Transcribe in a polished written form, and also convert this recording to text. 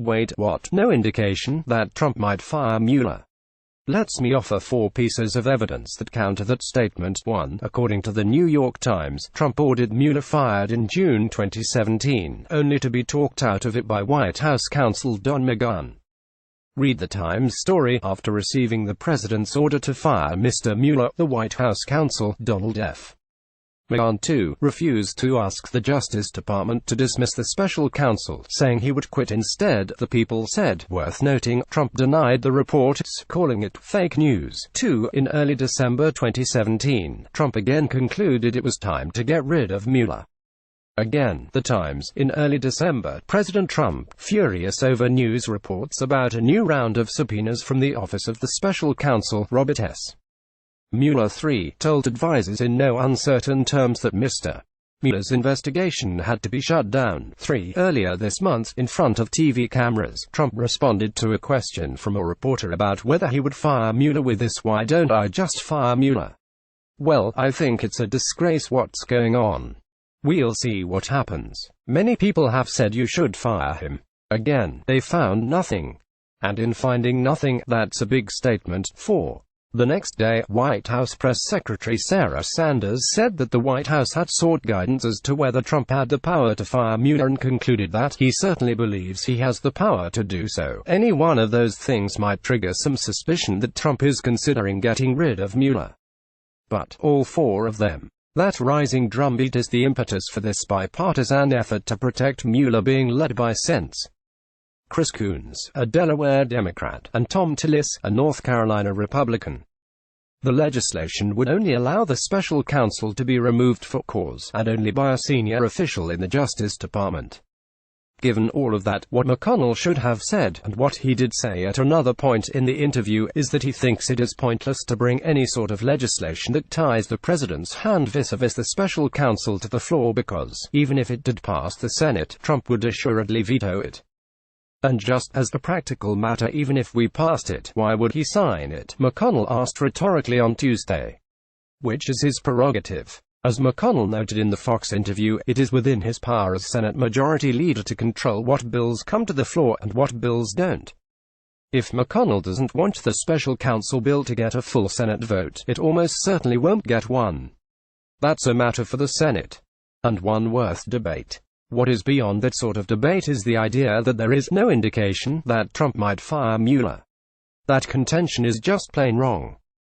Wait, what? No indication that Trump might fire Mueller. Let me offer 4 pieces of evidence that counter that statement. 1. According to the New York Times, Trump ordered Mueller fired in June 2017, only to be talked out of it by White House counsel Don McGahn. Read the Times story. After receiving the president's order to fire Mr. Mueller, the White House counsel, Donald F. McGahn, too, refused to ask the Justice Department to dismiss the special counsel, saying he would quit instead, the People said. Worth noting, Trump denied the reports, calling it fake news. 2. In early December 2017, Trump again concluded it was time to get rid of Mueller. Again, the Times. In early December, President Trump, furious over news reports about a new round of subpoenas from the office of the special counsel, Robert S. Mueller III, told advisers in no uncertain terms that Mr. Mueller's investigation had to be shut down. 3. Earlier this month, in front of TV cameras, Trump responded to a question from a reporter about whether he would fire Mueller with this: "Why don't I just fire Mueller? Well, I think it's a disgrace what's going on. We'll see what happens. Many people have said you should fire him." Again, they found nothing. And in finding nothing, that's a big statement. 4. The next day, White House Press Secretary Sarah Sanders said that the White House had sought guidance as to whether Trump had the power to fire Mueller and concluded that he certainly believes he has the power to do so. Any one of those things might trigger some suspicion that Trump is considering getting rid of Mueller. But all 4 of them. That rising drumbeat is the impetus for this bipartisan effort to protect Mueller, being led by Sen's Chris Coons, a Delaware Democrat, and Tom Tillis, a North Carolina Republican. The legislation would only allow the special counsel to be removed for cause, and only by a senior official in the Justice Department. Given all of that, what McConnell should have said, and what he did say at another point in the interview, is that he thinks it is pointless to bring any sort of legislation that ties the president's hand vis-a-vis the special counsel to the floor, because, even if it did pass the Senate, Trump would assuredly veto it. And just as a practical matter, even if we passed it, why would he sign it? McConnell asked rhetorically on Tuesday. Which is his prerogative. As McConnell noted in the Fox interview, it is within his power as Senate Majority Leader to control what bills come to the floor and what bills don't. If McConnell doesn't want the special counsel bill to get a full Senate vote, it almost certainly won't get one. That's a matter for the Senate. And one worth debate. What is beyond that sort of debate is the idea that there is no indication that Trump might fire Mueller. That contention is just plain wrong.